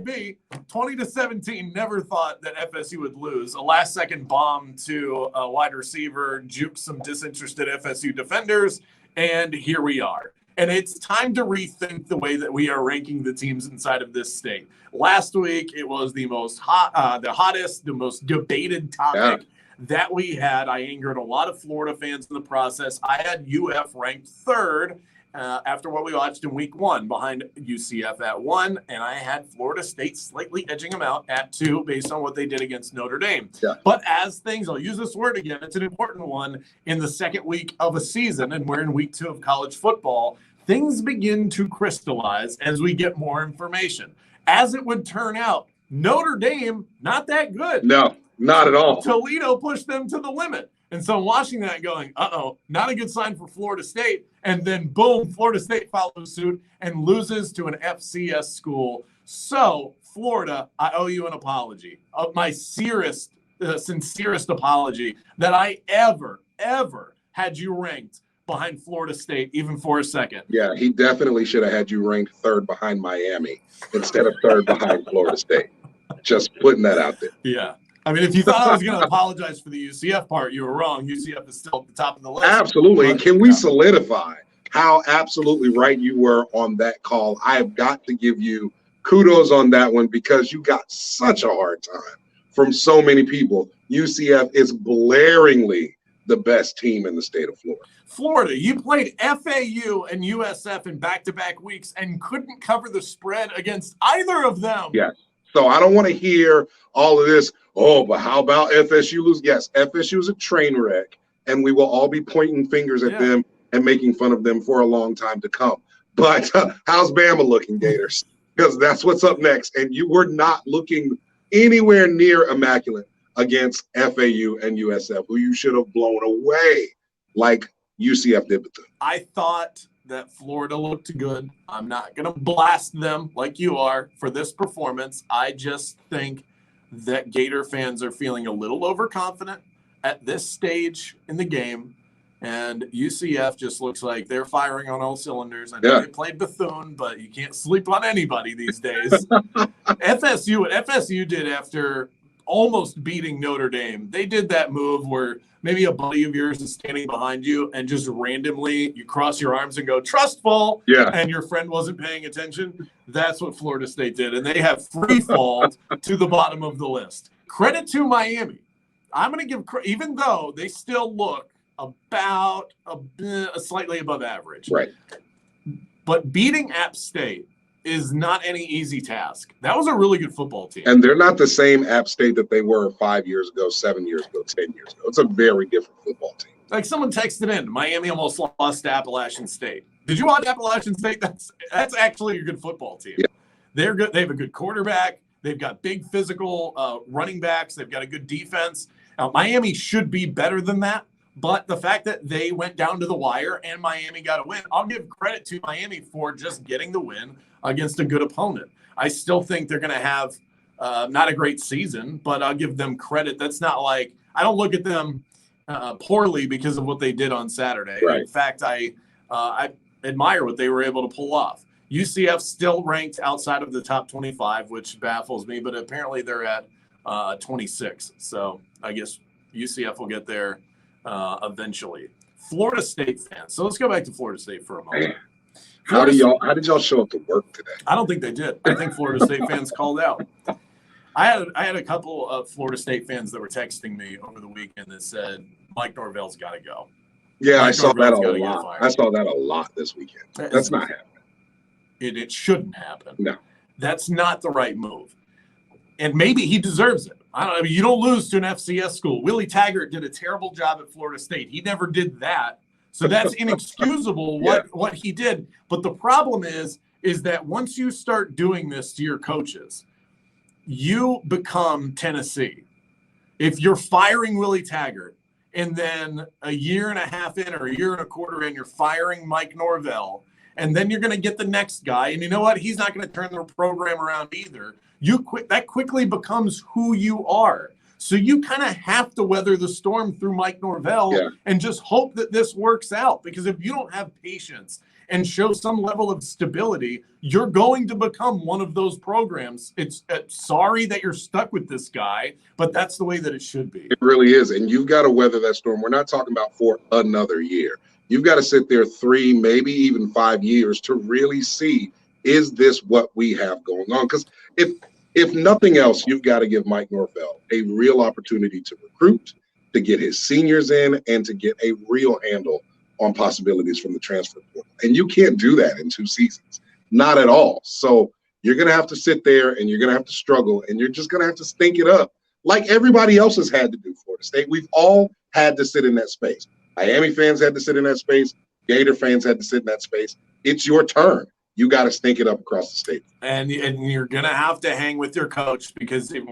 be. 20-17, never thought that FSU would lose. A last-second bomb to a wide receiver, juked some disinterested FSU defenders, and here we are. And it's time to rethink the way that we are ranking the teams inside of this state. Last week, it was the hottest, the most debated topic that we had. I angered a lot of Florida fans in the process. I had UF ranked third after what we watched in week 1, behind UCF at 1, and I had Florida State slightly edging them out at 2 based on what they did against Notre Dame. Yeah. But as things, I'll use this word again, it's an important one in the second week of a season, and we're in week 2 of college football, things begin to crystallize as we get more information. As it would turn out, Notre Dame, not that good. No, not at all. Toledo pushed them to the limit. And so I'm watching that going, not a good sign for Florida State. And then, boom, Florida State follows suit and loses to an FCS school. So, Florida, I owe you an apology. My sincerest apology that I ever had you ranked behind Florida State, even for a second. Yeah, he definitely should have had you ranked third behind Miami instead of third behind Florida State. Just putting that out there. Yeah. I mean, if you thought I was going to apologize for the UCF part, you were wrong. UCF is still at the top of the list. Absolutely. And can we solidify how absolutely right you were on that call? I have got to give you kudos on that one because you got such a hard time from so many people. UCF is blaringly the best team in the state of Florida. Florida, you played FAU and USF in back-to-back weeks and couldn't cover the spread against either of them. Yes. So I don't want to hear all of this, but how about FSU lose? Yes, FSU is a train wreck, and we will all be pointing fingers at them and making fun of them for a long time to come. But how's Bama looking, Gators? Because that's what's up next. And you were not looking anywhere near immaculate against FAU and USF, who you should have blown away like UCF did with them. I thought that Florida looked good. I'm not going to blast them like you are for this performance. I just think that Gator fans are feeling a little overconfident at this stage in the game. And UCF just looks like they're firing on all cylinders. I know they played Bethune, but you can't sleep on anybody these days. What FSU did after almost beating Notre Dame, they did that move where maybe a buddy of yours is standing behind you and just randomly you cross your arms and go, trustful, and your friend wasn't paying attention. That's what Florida State did, and they have free falled to the bottom of the list. Credit to Miami. I'm going to give – even though they still look about a slightly above average. Right. But beating App State is not any easy task. That was a really good football team. And they're not the same App State that they were 5 years ago, 7 years ago, 10 years ago. It's a very different football team. Like someone texted in, Miami almost lost to Appalachian State. Did you watch Appalachian State? That's actually a good football team. Yeah. They're good. They have a good quarterback. They've got big physical running backs. They've got a good defense. Now, Miami should be better than that. But the fact that they went down to the wire and Miami got a win, I'll give credit to Miami for just getting the win against a good opponent. I still think they're going to have not a great season, but I'll give them credit. That's not like – I don't look at them poorly because of what they did on Saturday. Right. In fact, I admire what they were able to pull off. UCF still ranked outside of the top 25, which baffles me, but apparently they're at 26. So I guess UCF will get there eventually. Florida State fans. So let's go back to Florida State for a moment. How did y'all show up to work today? I don't think they did. I think Florida State fans called out. I had a couple of Florida State fans that were texting me over the weekend that said Mike Norvell's got to go. Yeah, I saw that a lot. I saw that a lot this weekend. That's not happening. It shouldn't happen. No. That's not the right move. And maybe he deserves it. I don't know. I mean, you don't lose to an FCS school. Willie Taggart did a terrible job at Florida State. He never did that. So that's inexcusable what he did. But the problem is that once you start doing this to your coaches, you become Tennessee. If you're firing Willie Taggart and then a year and a half in or a year and a quarter in, you're firing Mike Norvell, and then you're going to get the next guy. And you know what? He's not going to turn the program around either. That quickly becomes who you are. So you kind of have to weather the storm through Mike Norvell and just hope that this works out. Because if you don't have patience and show some level of stability, you're going to become one of those programs. It's sorry that you're stuck with this guy, but that's the way that it should be. It really is. And you've got to weather that storm. We're not talking about for another year. You've got to sit there 3, maybe even 5 years to really see, is this what we have going on? Because if nothing else, you've got to give Mike Norvell a real opportunity to recruit, to get his seniors in, and to get a real handle on possibilities from the transfer portal. And you can't do that in 2 seasons, not at all. So you're going to have to sit there and you're going to have to struggle, and you're just going to have to stink it up like everybody else has had to do. Florida State, we've all had to sit in that space. Miami fans had to sit in that space. Gator fans had to sit in that space. It's your turn. You got to stink it up across the state. And you're going to have to hang with your coach, because